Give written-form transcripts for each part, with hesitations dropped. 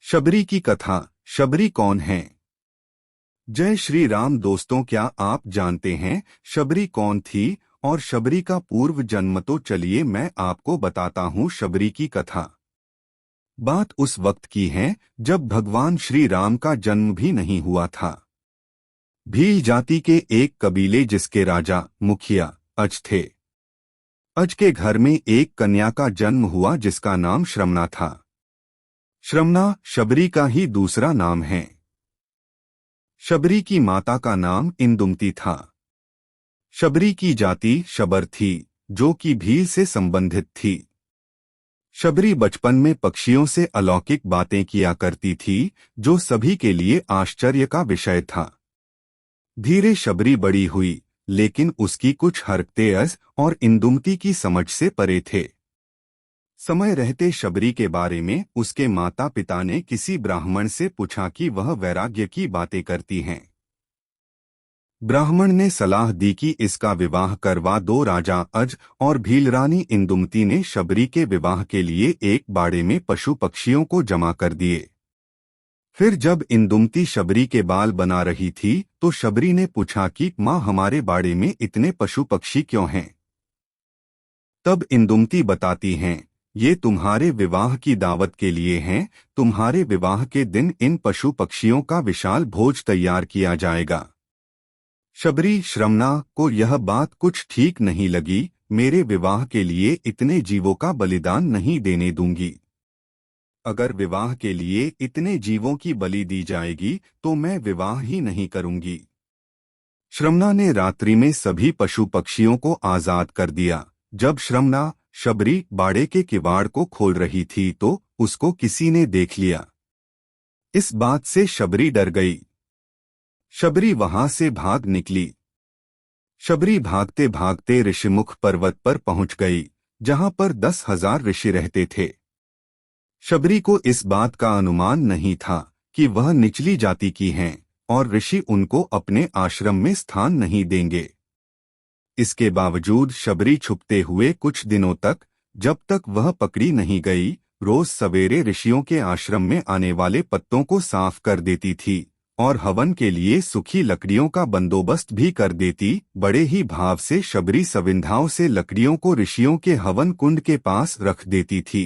शबरी की कथा। शबरी कौन है? जय श्री राम दोस्तों, क्या आप जानते हैं शबरी कौन थी और शबरी का पूर्व जन्म? तो चलिए मैं आपको बताता हूँ शबरी की कथा। बात उस वक्त की है जब भगवान श्री राम का जन्म भी नहीं हुआ था। भील जाति के एक कबीले जिसके राजा मुखिया अज थे। अज के घर में एक कन्या का जन्म हुआ जिसका नाम श्रमना था। श्रमना शबरी का ही दूसरा नाम है। शबरी की माता का नाम इंदुमती था। शबरी की जाति शबर थी, जो कि भील से संबंधित थी। शबरी बचपन में पक्षियों से अलौकिक बातें किया करती थी, जो सभी के लिए आश्चर्य का विषय था। धीरे शबरी बड़ी हुई, लेकिन उसकी कुछ हरकतें अज और इंदुमती की समझ से परे थे। समय रहते शबरी के बारे में उसके माता पिता ने किसी ब्राह्मण से पूछा कि वह वैराग्य की बातें करती हैं। ब्राह्मण ने सलाह दी कि इसका विवाह करवा दो। राजा अज और भीलरानी इंदुमती ने शबरी के विवाह के लिए एक बाड़े में पशु पक्षियों को जमा कर दिए। फिर जब इंदुमती शबरी के बाल बना रही थी तो शबरी ने पूछा कि माँ, हमारे बाड़े में इतने पशु पक्षी क्यों हैं? तब इंदुमती बताती हैं, ये तुम्हारे विवाह की दावत के लिए हैं। तुम्हारे विवाह के दिन इन पशु पक्षियों का विशाल भोज तैयार किया जाएगा। शबरी श्रमना को यह बात कुछ ठीक नहीं लगी। मेरे विवाह के लिए इतने जीवों का बलिदान नहीं देने दूंगी। अगर विवाह के लिए इतने जीवों की बलि दी जाएगी तो मैं विवाह ही नहीं करूंगी। श्रमना ने रात्रि में सभी पशु पक्षियों को आजाद कर दिया। जब श्रमना शबरी बाड़े के किवाड़ को खोल रही थी तो उसको किसी ने देख लिया। इस बात से शबरी डर गई। शबरी वहां से भाग निकली। शबरी भागते भागते ऋषिमुख पर्वत पर पहुंच गई, जहां पर 10,000 ऋषि रहते थे। शबरी को इस बात का अनुमान नहीं था कि वह निचली जाति की हैं और ऋषि उनको अपने आश्रम में स्थान नहीं देंगे। इसके बावजूद शबरी छुपते हुए कुछ दिनों तक, जब तक वह पकड़ी नहीं गई, रोज सवेरे ऋषियों के आश्रम में आने वाले पत्तों को साफ कर देती थी और हवन के लिए सूखी लकड़ियों का बंदोबस्त भी कर देती। बड़े ही भाव से शबरी सविंधाओं से लकड़ियों को ऋषियों के हवन कुंड के पास रख देती थी।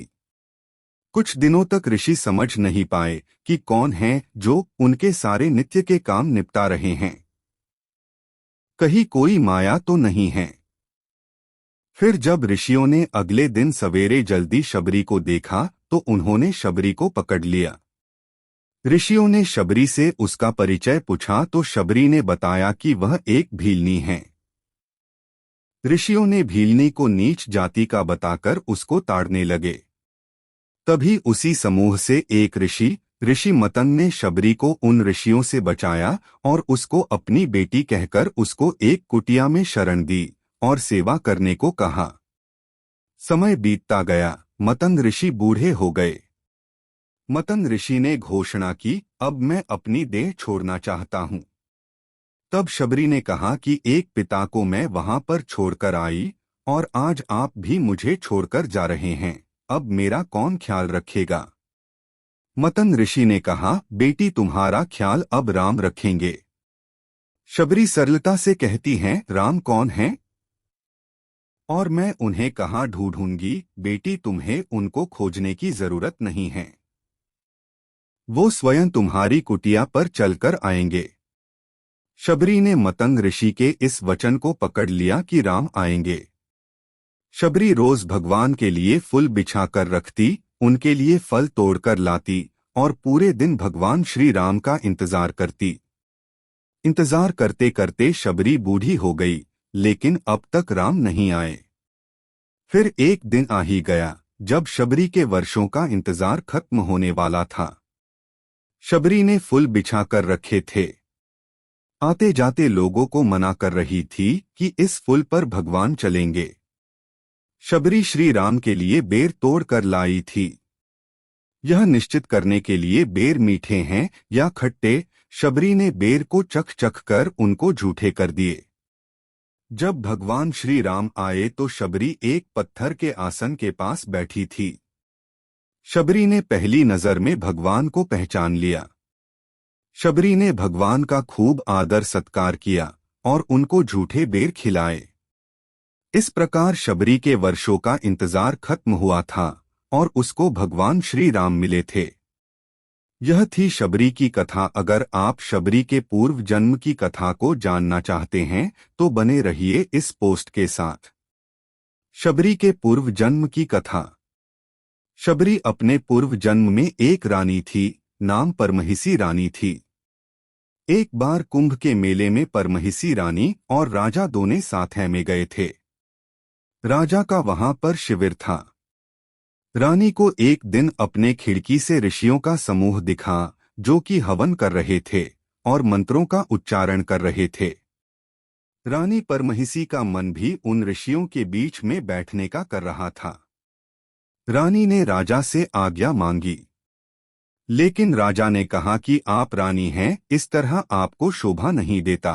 कुछ दिनों तक ऋषि समझ नहीं पाए कि कौन है जो उनके सारे नित्य के काम निपटा रहे हैं। कहीं कोई माया तो नहीं है। फिर जब ऋषियों ने अगले दिन सवेरे जल्दी शबरी को देखा तो उन्होंने शबरी को पकड़ लिया। ऋषियों ने शबरी से उसका परिचय पूछा तो शबरी ने बताया कि वह एक भीलनी है। ऋषियों ने भीलनी को नीच जाति का बताकर उसको ताड़ने लगे। तभी उसी समूह से एक ऋषि मतंग ने शबरी को उन ऋषियों से बचाया और उसको अपनी बेटी कहकर उसको एक कुटिया में शरण दी और सेवा करने को कहा। समय बीतता गया, मतंग ऋषि बूढ़े हो गए। मतंग ऋषि ने घोषणा की, अब मैं अपनी देह छोड़ना चाहता हूँ। तब शबरी ने कहा कि एक पिता को मैं वहां पर छोड़कर आई और आज आप भी मुझे छोड़कर जा रहे हैं। अब मेरा कौन ख्याल रखेगा? मतंग ऋषि ने कहा, बेटी तुम्हारा ख्याल अब राम रखेंगे। शबरी सरलता से कहती हैं, राम कौन है और मैं उन्हें कहाँ ढूंढूंगी? बेटी, तुम्हें उनको खोजने की जरूरत नहीं है। वो स्वयं तुम्हारी कुटिया पर चलकर आएंगे। शबरी ने मतंग ऋषि के इस वचन को पकड़ लिया कि राम आएंगे। शबरी रोज भगवान के लिए फूल बिछा कर रखती, उनके लिए फल तोड़कर लाती और पूरे दिन भगवान श्री राम का इंतजार करती। इंतजार करते करते शबरी बूढ़ी हो गई, लेकिन अब तक राम नहीं आए। फिर एक दिन आ ही गया जब शबरी के वर्षों का इंतजार खत्म होने वाला था। शबरी ने फूल बिछा कर रखे थे। आते जाते लोगों को मना कर रही थी कि इस फूल पर भगवान चलेंगे। शबरी श्री राम के लिए बेर तोड़ कर लाई थी। यह निश्चित करने के लिए बेर मीठे हैं या खट्टे, शबरी ने बेर को चख चख कर उनको झूठे कर दिए। जब भगवान श्री राम आए तो शबरी एक पत्थर के आसन के पास बैठी थी। शबरी ने पहली नजर में भगवान को पहचान लिया। शबरी ने भगवान का खूब आदर सत्कार किया और उनको झूठे बेर खिलाए। इस प्रकार शबरी के वर्षों का इंतजार खत्म हुआ था और उसको भगवान श्री राम मिले थे। यह थी शबरी की कथा। अगर आप शबरी के पूर्व जन्म की कथा को जानना चाहते हैं तो बने रहिए इस पोस्ट के साथ। शबरी के पूर्व जन्म की कथा। शबरी अपने पूर्व जन्म में एक रानी थी, नाम परमहिसी रानी थी। एक बार कुंभ के मेले में परमहिसी रानी और राजा दोनों साथ में गए थे। राजा का वहां पर शिविर था। रानी को एक दिन अपने खिड़की से ऋषियों का समूह दिखा जो कि हवन कर रहे थे और मंत्रों का उच्चारण कर रहे थे। रानी परमहिसी का मन भी उन ऋषियों के बीच में बैठने का कर रहा था। रानी ने राजा से आज्ञा मांगी, लेकिन राजा ने कहा कि आप रानी हैं, इस तरह आपको शोभा नहीं देता।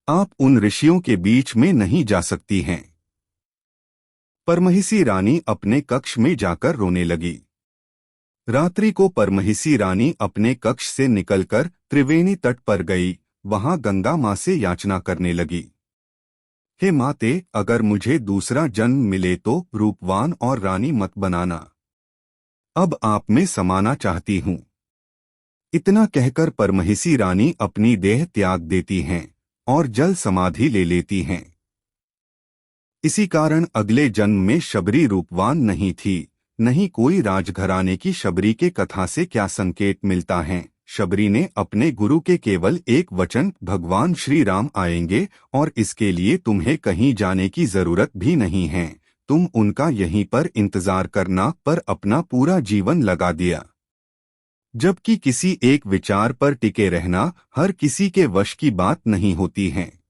आप उन ऋषियों के बीच में नहीं जा सकती हैं। परमहिसी रानी अपने कक्ष में जाकर रोने लगी। रात्रि को परमहिसी रानी अपने कक्ष से निकलकर त्रिवेणी तट पर गई। वहां गंगा मां से याचना करने लगी, हे माते, अगर मुझे दूसरा जन्म मिले तो रूपवान और रानी मत बनाना। अब आप में समाना चाहती हूं। इतना कहकर परमहिसी रानी अपनी देह त्याग देती हैं और जल समाधि ले लेती हैं। इसी कारण अगले जन्म में शबरी रूपवान नहीं थी, नहीं कोई राजघराने की। शबरी के कथा से क्या संकेत मिलता है? शबरी ने अपने गुरु के केवल एक वचन, भगवान श्री राम आएंगे और इसके लिए तुम्हें कहीं जाने की जरूरत भी नहीं है, तुम उनका यहीं पर इंतजार करना, पर अपना पूरा जीवन लगा दिया। जबकि किसी एक विचार पर टिके रहना हर किसी के वश की बात नहीं होती है।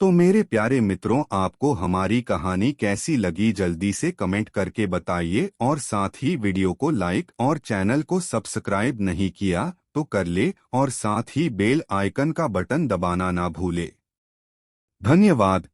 तो मेरे प्यारे मित्रों, आपको हमारी कहानी कैसी लगी जल्दी से कमेंट करके बताइए और साथ ही वीडियो को लाइक और चैनल को सब्सक्राइब नहीं किया तो कर ले और साथ ही बेल आइकन का बटन दबाना ना भूले। धन्यवाद।